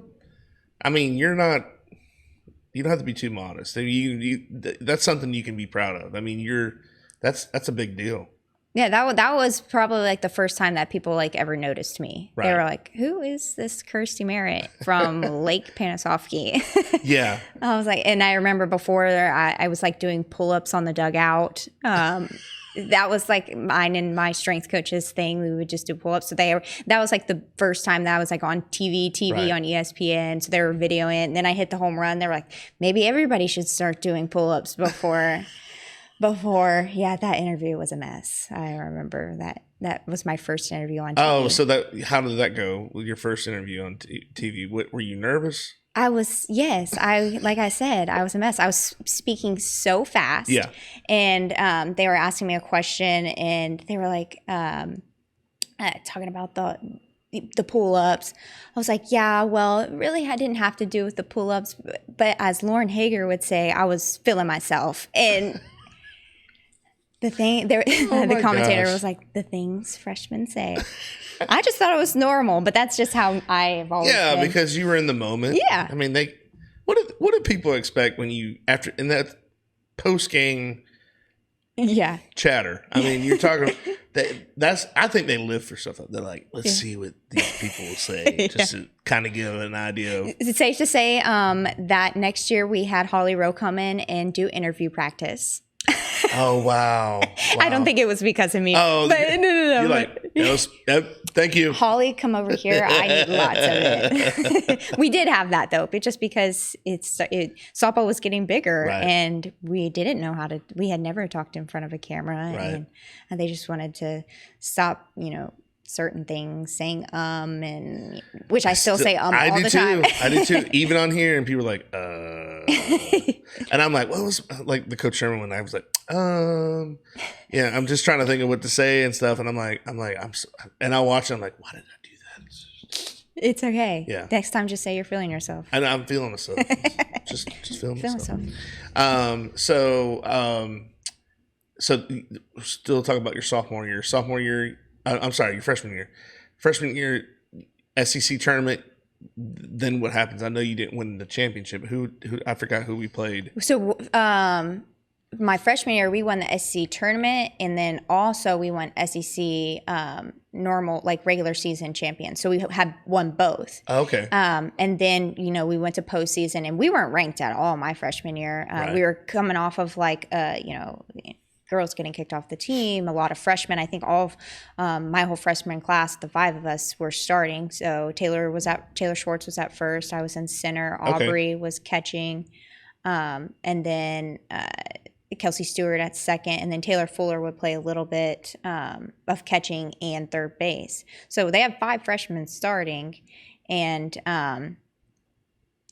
I mean, you don't have to be too modest. That's something you can be proud of. I mean, that's a big deal. Yeah, that was probably like the first time that people like ever noticed me. Right. They were like, "Who is this Kirsti Merritt from Lake Panasoffkee?" Yeah. I was like, and I remember before I was like doing pull-ups on the dugout. That was like mine and my strength coach's thing. We would just do pull-ups. So that was like the first time that I was like on TV right. on ESPN. So they were videoing it. And then I hit the home run. They were like, maybe everybody should start doing pull-ups before. Yeah, that interview was a mess. I remember that was my first interview on TV. Oh, so how did that go with your first interview on TV? Were you nervous? I was, yes. Like I said, I was a mess. I was speaking so fast. Yeah. And they were asking me a question, and they were like talking about the pull-ups. I was like, yeah, well, really I didn't have to do with the pull-ups, but as Lauren Hager would say, I was feeling myself. And the commentator was like, the things freshmen say. I just thought it was normal, but that's just how I've always been. Because you were in the moment. Yeah. I mean, what do people expect when you in that post game chatter? I mean, you're talking I think they live for stuff. They're like, let's see what these people will say, just to kind of give an idea of. Is it safe to say that next year we had Holly Rowe come in and do interview practice? Oh, wow. I don't think it was because of me. Oh, but no. You're like, thank you. Holly, come over here. I need lots of it. We did have that, though, but just because softball was getting bigger, right. And we didn't know we had never talked in front of a camera, right. and they just wanted to stop, certain things, saying and which I still say all the time. I do too. Even on here, and people are like, and I'm like, what was like the Coach Sherman when I was like, yeah, I'm just trying to think of what to say and stuff, and and I'll watch it, I'm like, why did I do that? It's okay. Yeah. Next time, just say you're feeling yourself. And I'm feeling myself. just feeling myself. So still talk about your sophomore year. Your freshman year. Freshman year, SEC tournament. Then what happens? I know you didn't win the championship. Who I forgot who we played. So my freshman year, we won the SEC tournament, and then also we won SEC normal, like regular season champions. So we had won both. Okay. And then we went to postseason, and we weren't ranked at all my freshman year. Right. We were coming off of like girls getting kicked off the team, a lot of freshmen. I think all of my whole freshman class, the 5 of us, were starting. So Taylor Schwartz was at first. I was in center. Aubrey was catching. And then Kelsey Stewart at second. And then Taylor Fuller would play a little bit of catching and third base. So they have 5 freshmen starting. And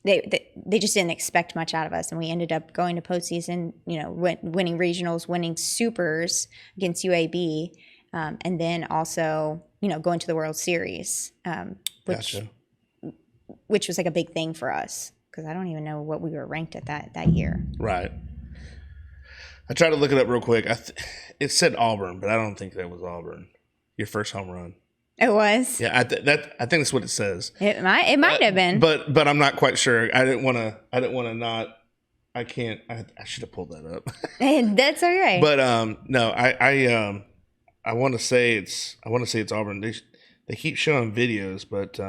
they just didn't expect much out of us, and we ended up going to postseason, winning regionals, winning supers against UAB, and then also going to the World Series, Gotcha. which was like a big thing for us because I don't even know what we were ranked at that year. Right. I tried to look it up real quick. It said Auburn, but I don't think that was Auburn. Your first home run. It was. Yeah, I think that's what it says. It might have been. But I'm not quite sure. I didn't want to not. I can't. I should have pulled that up. That's okay. But no, I want to say it's Auburn. They keep showing videos, but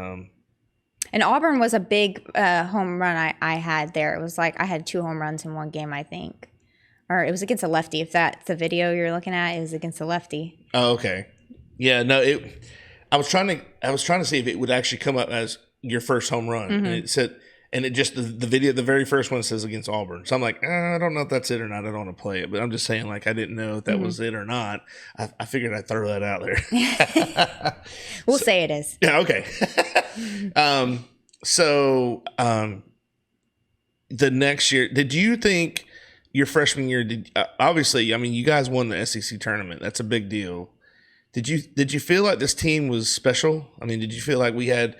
and Auburn was a big home run I had there. It was like I had 2 home runs in one game, I think. Or it was against a lefty. If that's the video you're looking at, it was against a lefty. Oh, okay. Yeah, no, I was trying to see if it would actually come up as your first home run. Mm-hmm. And it said, and it just the video, the very first one says against Auburn. So I'm like, I don't know if that's it or not. I don't want to play it, but I'm just saying, like, I didn't know if that was it or not. I figured I'd throw that out there. We'll say it is. Yeah. Okay. The next year, did you think your freshman year? Obviously, I mean, you guys won the SEC tournament. That's a big deal. Did you feel like this team was special? I mean, did you feel like we had,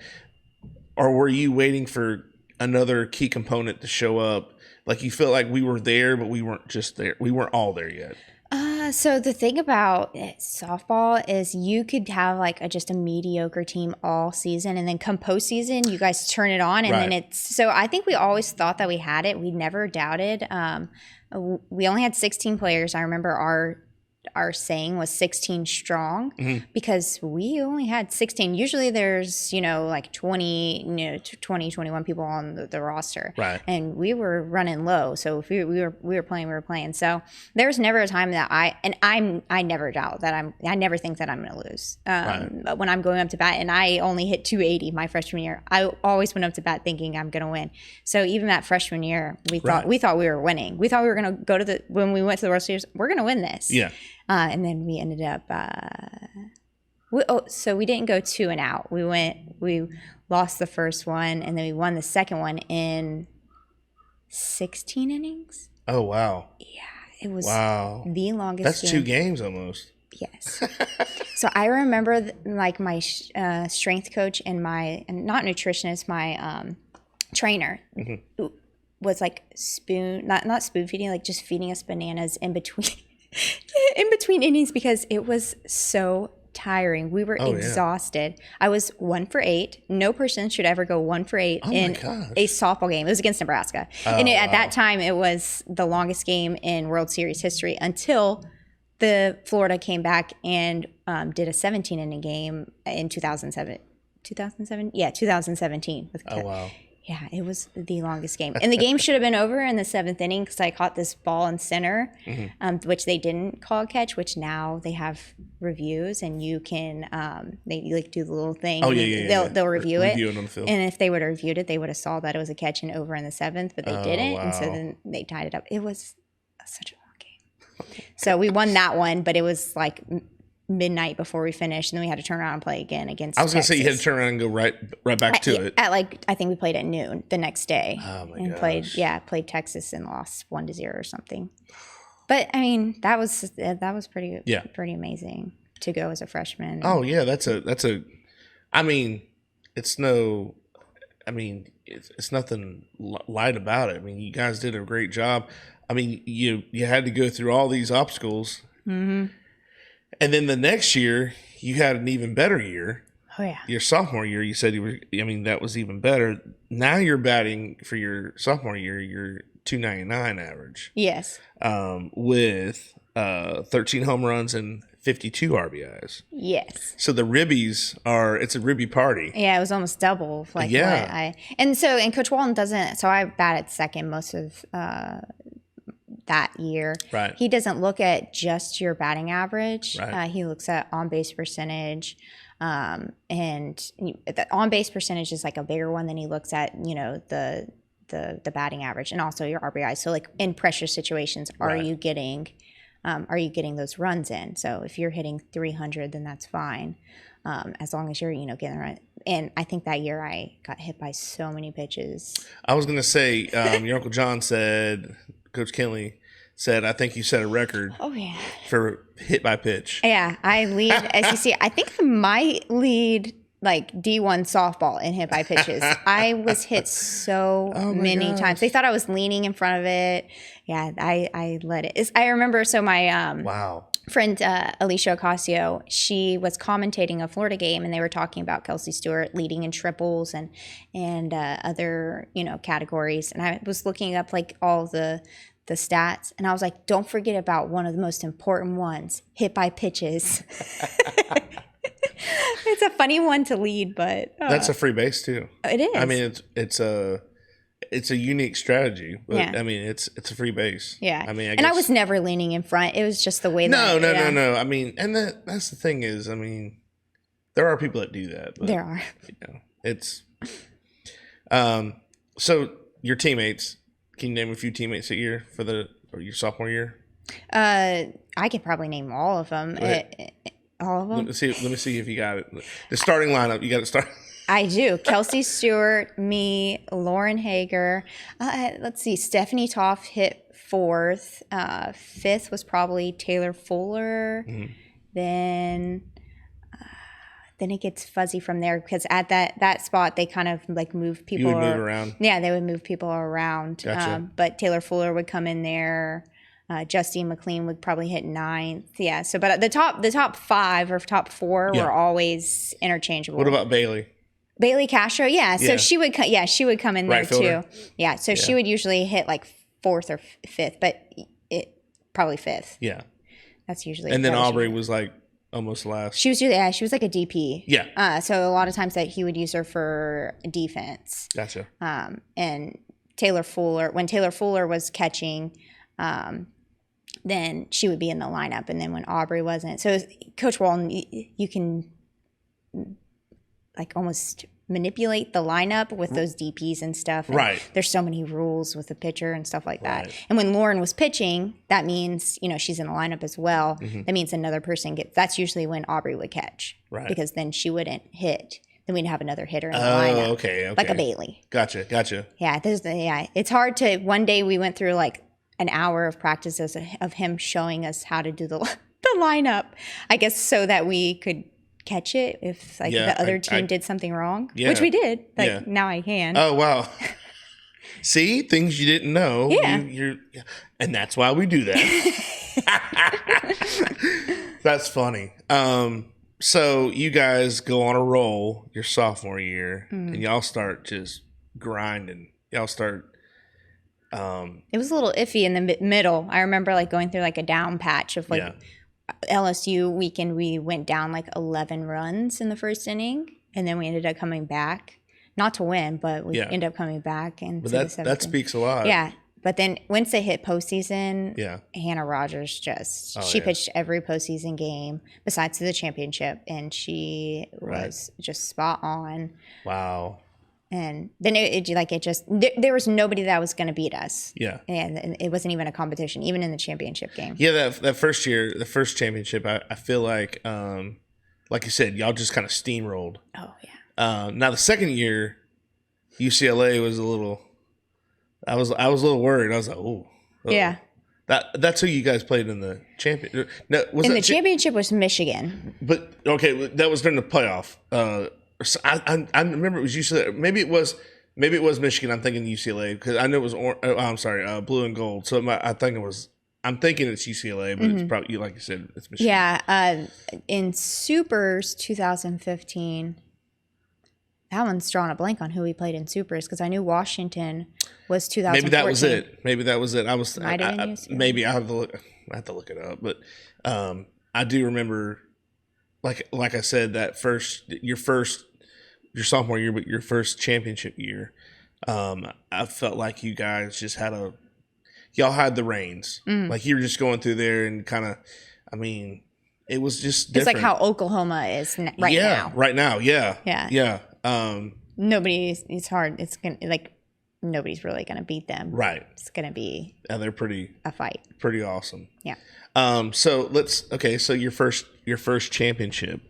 or were you waiting for another key component to show up? Like you felt like we were there, but we weren't just there. We weren't all there yet. So the thing about softball is you could have like just a mediocre team all season, and then come postseason, you guys turn it on, and then so I think we always thought that we had it. We never doubted. We only had 16 players. I remember our saying was 16 strong because we only had 16. Usually there's, like 20, 21 people on the roster. Right. And we were running low. So if we were playing. So there was never a time that I never doubt that I never think that I'm going to lose. But when I'm going up to bat, and I only hit 280 my freshman year, I always went up to bat thinking I'm going to win. So even that freshman year, we thought we were winning. We thought we were going to go to when we went to the World Series, we're going to win this. Yeah. And then we ended up, so we didn't go 2 and out. We lost the first one, and then we won the second one in 16 innings. Oh, wow. Yeah, it was the longest That's game. 2 games almost. Yes. So I remember like my strength coach and not nutritionist, my trainer was like not spoon feeding, like just feeding us bananas in between. In between innings because it was so tiring. We were exhausted. I was 1 for 8. No person should ever go 1 for 8 in a softball game. It was against Nebraska. At that time, it was the longest game in World Series history until the Florida came back and did a 17-inning game in 2007. 2007? Yeah, 2017. Wow. Yeah, it was the longest game. And the game should have been over in the 7th inning because I caught this ball in center, which they didn't call a catch, which now they have reviews and you can, they like do the little thing. Oh, yeah. They'll review it. Review it on the field. And if they would have reviewed it, they would have saw that it was a catch and over in the 7th, but they didn't. Wow. And so then they tied it up. It was such a long game. So we won that one, but it was like midnight before we finished, and then we had to turn around and play again against I was going to say you had Texas. to turn around and go right back to it. At like I think we played at noon the next day. Oh my and gosh. played Texas and lost 1-0 or something. But I mean that was pretty amazing to go as a freshman. Oh yeah, that's a I mean, it's nothing light about it. I mean, you guys did a great job. I mean, you had to go through all these obstacles. Mm-hmm. And then the next year, you had an even better year. Oh, yeah. Your sophomore year, you said that was even better. Now you're batting for your sophomore year, your .299 average. Yes. With 13 home runs and 52 RBIs. Yes. So the ribbies it's a ribby party. Yeah, it was almost double. Like and Coach Walton doesn't, so I batted second most of that year. Right. He doesn't look at just your batting average. Right. He looks at on-base percentage. And the on-base percentage is like a bigger one than he looks at, the batting average and also your RBI. So like in pressure situations, are you getting those runs in? So if you're hitting 300, then that's fine. As long as you're, getting the run. And I think that year I got hit by so many pitches. I was going to say, your Uncle John said, Coach Kinley said, I think you set a record Oh yeah. for hit by pitch. Yeah, I lead SEC. I think I might lead like D1 softball in hit by pitches. I was hit so many times. They thought I was leaning in front of it. Yeah, I led it. I remember, so my Wow. friend Alicia Ocasio, she was commentating a Florida game, and they were talking about Kelsey Stewart leading in triples and other categories. And I was looking up like all the stats, and I was like, don't forget about one of the most important ones, hit by pitches. It's a funny one to lead, but that's a free base too. It is. I mean, it's a unique strategy, but Yeah. I mean, it's a free base. Yeah. I mean, I was never leaning in front. It was just the way that No. I mean, and that's the thing is, I mean, there are people that do that. But, there are. It's so your teammates. Can you name a few teammates that year or your sophomore year? I could probably name all of them. All of them. Let me see if you got it. The starting lineup. You got to start. I do. Kelsey Stewart, me, Lauren Hager. Let's see. Stephanie Toff hit fourth. Fifth was probably Taylor Fuller. Mm-hmm. Then it gets fuzzy from there, because at that spot they kind of like move people. You would move around. Yeah, they would move people around. Gotcha. But Taylor Fuller would come in there. Justine McLean would probably hit ninth. Yeah. So, but the top five or top four were always interchangeable. What about Bailey? Bailey Castro, yeah. So she would come in right there fielder. too. Yeah. So she would usually hit like fourth or fifth, but it probably fifth. Yeah. That's usually. And then Aubrey was like almost last. She was like a DP. Yeah. So a lot of times that he would use her for defense. Gotcha. And Taylor Fuller, when Taylor Fuller was catching, then she would be in the lineup, and then when Aubrey wasn't, so Coach Walton, you can like almost manipulate the lineup with those DPs and stuff. And right. There's so many rules with the pitcher and stuff like that. And when Lauren was pitching, that means she's in the lineup as well. Mm-hmm. That means another person gets. That's usually when Aubrey would catch, right? Because then she wouldn't hit. Then we'd have another hitter in the lineup. Okay. Like a Bailey. Gotcha. Yeah. It's hard to. One day we went through like an hour of practices of him showing us how to do the lineup, I guess, so that we could catch it if like the other team did something wrong, which we did. Now I can. Oh, wow. See, things you didn't know. Yeah. And that's why we do that. That's funny. So you guys go on a roll your sophomore year, and y'all start just grinding. Y'all start. It was a little iffy in the middle. I remember like going through like a down patch of like LSU weekend. We went down like 11 runs in the first inning, and then we ended up coming back, not to win, but we ended up coming back. And that speaks a lot. Yeah. But then once they hit postseason, Hannah Rogers she pitched every postseason game besides the championship, and she was just spot on. Wow. And then there was nobody that was going to beat us. Yeah. And it wasn't even a competition, even in the championship game. Yeah, that first year, the first championship, I feel like you said, y'all just kind of steamrolled. Oh, yeah. Now, the second year, UCLA was a little – I was a little worried. I was like, oh. Yeah. That's who you guys played in the championship. No, the championship was Michigan. But, okay, that was during the playoff. I remember it was UCLA. Maybe it was Michigan. I'm thinking UCLA because I know it was blue and gold. So I'm thinking it's UCLA, but it's probably, like you said, it's Michigan. Yeah. In Supers 2015, that one's drawing a blank on who we played in Supers, because I knew Washington was 2014. Maybe that was it. I was maybe I have to look it up, but I do remember. Like I said, your sophomore year, but your first championship year, I felt like you guys just y'all had the reins. Like you were just going through there and kind of, I mean, it was just different. It's like how Oklahoma is now. Right now. Yeah. It's hard. It's going to, like, nobody's really going to beat them. Right. It's going to be a fight. Pretty awesome. Yeah. So so your first championship.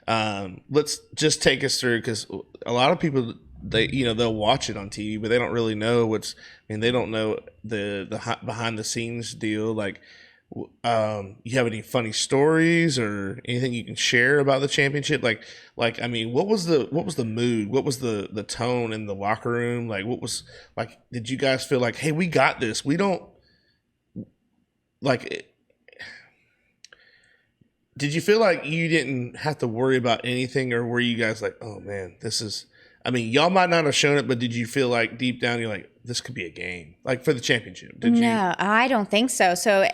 Let's just take us through, because a lot of people they'll watch it on TV, but they don't really know they don't know the behind the scenes deal. Like, you have any funny stories or anything you can share about the championship? Like I mean, what was the mood? What was the tone in the locker room? Like, what was like? Did you guys feel like, hey, we got this? We don't like. Did you feel like you didn't have to worry about anything, or were you guys like, oh man, this is? I mean, y'all might not have shown it, but did you feel like deep down you're like, this could be a game, like for the championship? Did you? No, I don't think so. So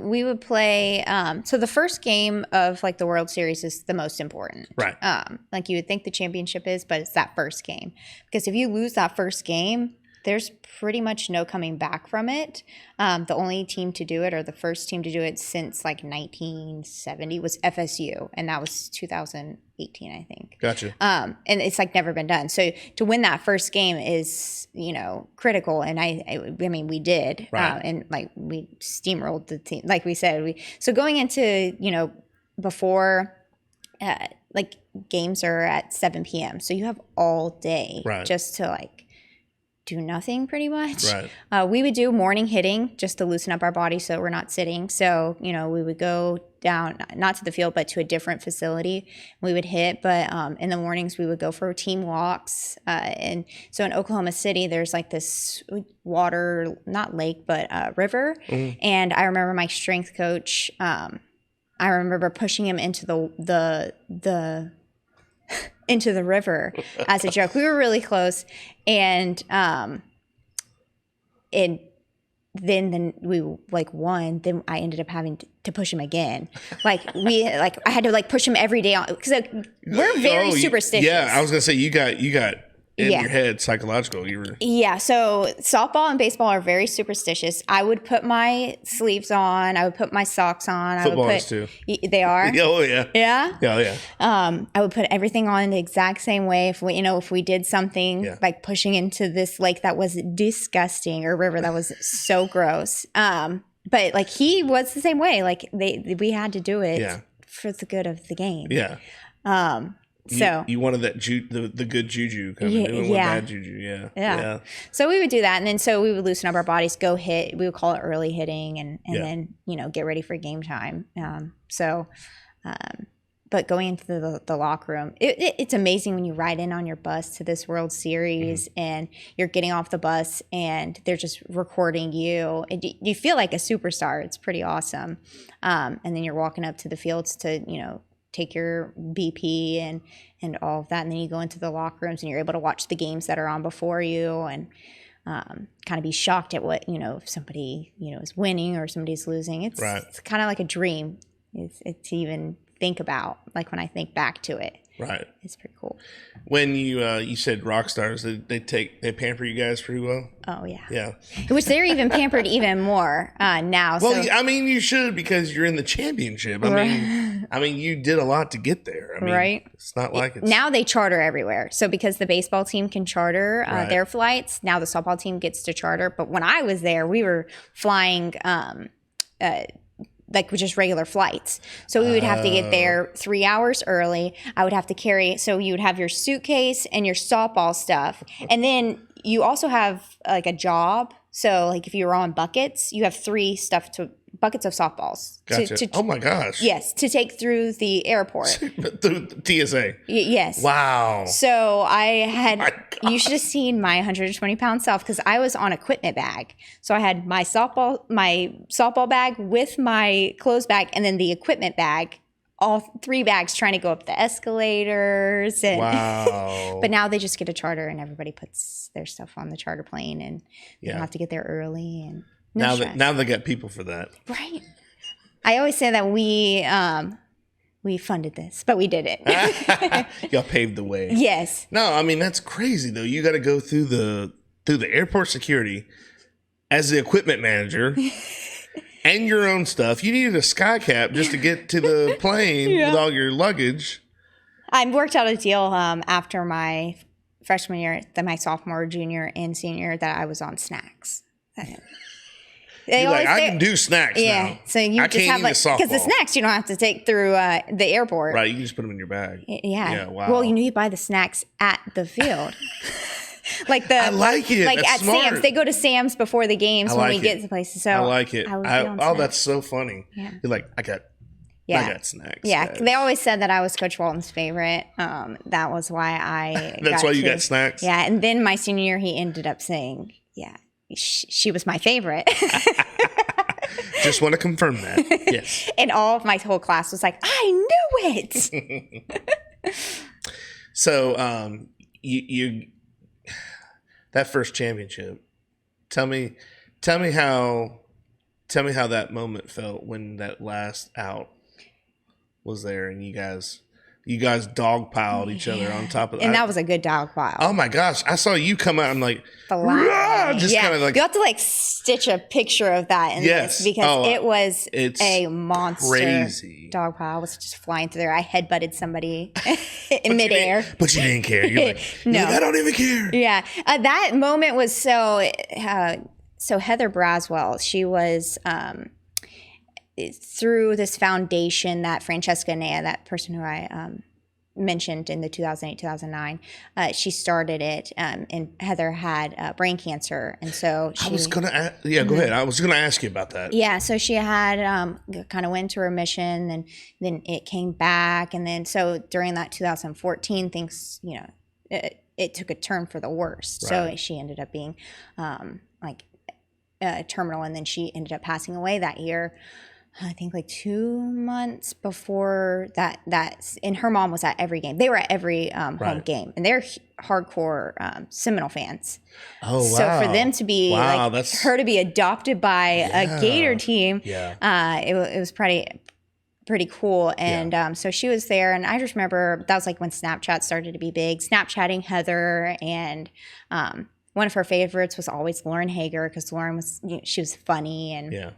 we would play. So the first game of like the World Series is the most important, right? Like you would think the championship is, but it's that first game, because if you lose that first game, there's pretty much no coming back from it. The only team to do it, or the first team to do it since like 1970, was FSU, and that was 2018, I think. Gotcha. And it's like never been done. So to win that first game is, critical. And I mean, we did, right. And like we steamrolled the team, like we said. So going into before. Like games are at 7 p.m. So you have all day, right, just to like do nothing pretty much. Right. We would do morning hitting just to loosen up our body so we're not sitting. So, we would go down, not to the field, but to a different facility. We would hit, but in the mornings we would go for team walks. And so in Oklahoma City, there's like this water, not lake, but river. Mm-hmm. And I remember my strength coach, I remember pushing him into the into the river as a joke. We were really close, and then we like won. Then I ended up having to push him again. I had to like push him every day on, because we're very superstitious. Yeah, I was gonna say you got in your head psychological. Yeah. So softball and baseball are very superstitious. I would put my sleeves on. I would put my socks on. Football is too. They are. Oh yeah. Yeah. Oh yeah. I would put everything on the exact same way. If we did something like pushing into this lake that was disgusting, or river that was so gross. But like he was the same way. Like we had to do it for the good of the game. Yeah. You wanted that the good juju coming in with bad juju, yeah. So we would do that, and then so we would loosen up our bodies, go hit. We would call it early hitting, and then get ready for game time. But going into the locker room, it's amazing when you ride in on your bus to this World Series, mm-hmm. and you're getting off the bus and they're just recording you. And you feel like a superstar. It's pretty awesome. And then you're walking up to the fields to take your BP and all of that, and then you go into the locker rooms and you're able to watch the games that are on before you, and kind of be shocked at what if somebody is winning or somebody's losing. It's kind of like a dream. It's to even think about, like when I think back to it. Right. It's pretty cool. When you said rock stars, they pamper you guys pretty well? Oh, yeah. Yeah. Which they're even pampered even more now. Well, so. I mean, you should, because you're in the championship. I mean, you did a lot to get there. I mean, right. It's not like it's... Now they charter everywhere. So because the baseball team can charter their flights, now the softball team gets to charter. But when I was there, we were flying... like just regular flights. So we would have to get there 3 hours early. I would have to carry, so you would have your suitcase and your softball stuff. And then you also have like a job. So like if you were on buckets, you have buckets of softballs. Gotcha. Oh my gosh. Yes, to take through the airport. Through TSA. Yes. Wow. So you should have seen my 120-pound self, because I was on equipment bag. So I had my softball bag with my clothes bag, and then the equipment bag, all 3 bags, trying to go up the escalators. And wow. But now they just get a charter, and everybody puts their stuff on the charter plane, and you don't have to get there early. And now they got people for that. Right. I always say that we funded this, but we did it. Y'all paved the way. Yes. No, I mean, that's crazy though. You got to go through the airport security as the equipment manager and your own stuff. You needed a sky cap just to get to the plane with all your luggage. I worked out a deal after my freshman year, my sophomore, junior, and senior, that I was on snacks. You're like, I can do snacks now. So you I just can't have eat like, a softball. because the snacks you don't have to take through the airport. Right, you can just put them in your bag. Yeah. Wow. Well, you buy the snacks at the field. I like it. Like that's at smart. Sam's, they go to Sam's before the games when we get to places. So I like it. Snacks. That's so funny. Yeah. You're like, I got snacks. Yeah, guys. they always said that I was Coach Walton's favorite. That was why I. That's why you got snacks. Yeah, and then my senior year, he ended up saying, "Yeah, she was my favorite." Just want to confirm that. Yes. And all of my whole class was like, "I knew it." So, you that first championship. Tell me how that moment felt when that last out was there and you guys dogpiled each other on top of that. And that was a good dog pile. Oh my gosh. I saw you come out. I'm like, just kind of like. You have to like stitch a picture of that in this because it was a monster dog pile. I was just flying through there. I headbutted somebody in midair. But you didn't care. You're like, I don't even care. Yeah. That moment was so Heather Braswell, she was through this foundation that Francesca Nea, that person who I mentioned in the 2008-2009, she started it, and Heather had brain cancer, and so she, I was gonna go ahead. I was gonna ask you about that. Yeah, so she had kind of went to remission, and then it came back, and then so during that 2014, things it took a turn for the worst. Right. So she ended up being terminal, and then she ended up passing away that year. I think like 2 months before that, and her mom was at every game. They were at every home game, and they're hardcore Seminole fans. Oh, wow. So for them to be her to be adopted by a Gator team, it was pretty cool. And so she was there, and I just remember that was like when Snapchat started to be big. Snapchatting Heather, and one of her favorites was always Lauren Hager, because Lauren was she was funny, and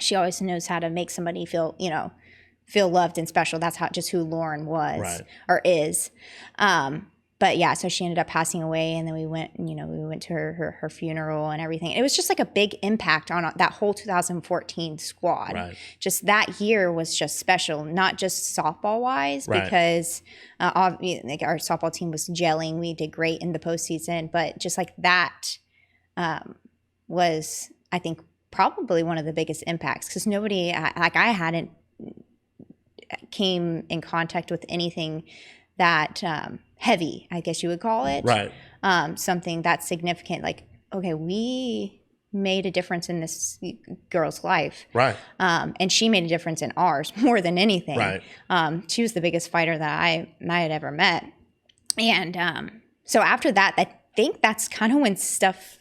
she always knows how to make somebody feel loved and special. That's who Lauren was or is. But yeah, so she ended up passing away, and then we went to her funeral and everything. It was just like a big impact on that whole 2014 squad. Right. Just that year was just special, not just softball wise, because our softball team was gelling. We did great in the postseason, but just like that was, I think, probably one of the biggest impacts, because nobody, I hadn't came in contact with anything that heavy, I guess you would call it. Right. Something that's significant. Like, okay, we made a difference in this girl's life. Right. And she made a difference in ours more than anything. Right. She was the biggest fighter that I had ever met. And so after that, I think that's kind of when stuff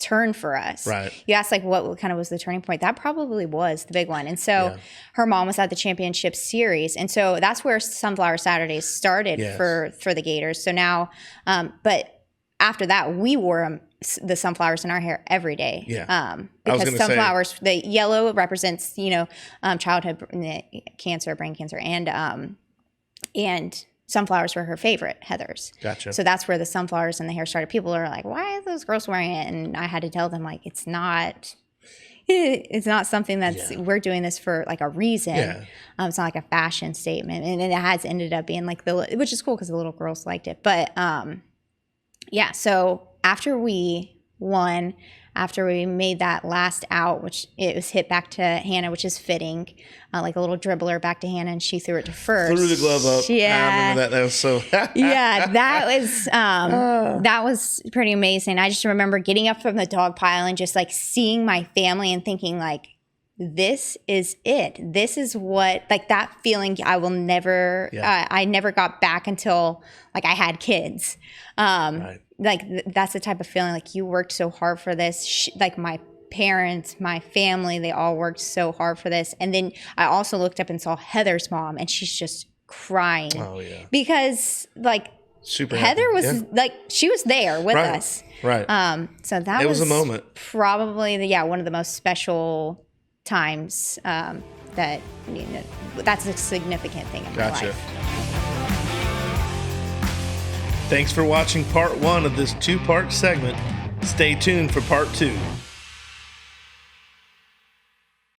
turned for us. Right. You asked like what kind of was the turning point. That probably was the big one. And so her mom was at the championship series, and so that's where Sunflower Saturdays started for the Gators. So now, but after that, we wore the sunflowers in our hair every day. Yeah. Because sunflowers, the yellow represents childhood cancer, brain cancer, and sunflowers were her favorite, Heather's. Gotcha. So that's where the sunflowers and the hair started. People are like, why are those girls wearing it? And I had to tell them, like, it's not something that's, we're doing this for like a reason. Yeah. It's not like a fashion statement. And it has ended up being like which is cool because the little girls liked it. But so after we won, after we made that last out, which it was hit back to Hannah, which is fitting, like a little dribbler back to Hannah, and she threw it to first. Threw the glove up. Yeah, I remember that. That was so. Yeah, that was pretty amazing. I just remember getting up from the dog pile and just like seeing my family and thinking like, this is it. This is what, like that feeling I will never, I never got back until like I had kids. Right. Like that's the type of feeling like you worked so hard for this. Like my parents, my family, they all worked so hard for this. And then I also looked up and saw Heather's mom, and she's just crying. Oh yeah. Because like super Heather happy. Was like, she was there with us. Right. So that was a moment. Probably one of the most special times that that's a significant thing in my life. Thanks for watching part 1 of this 2-part segment. Stay tuned for part 2.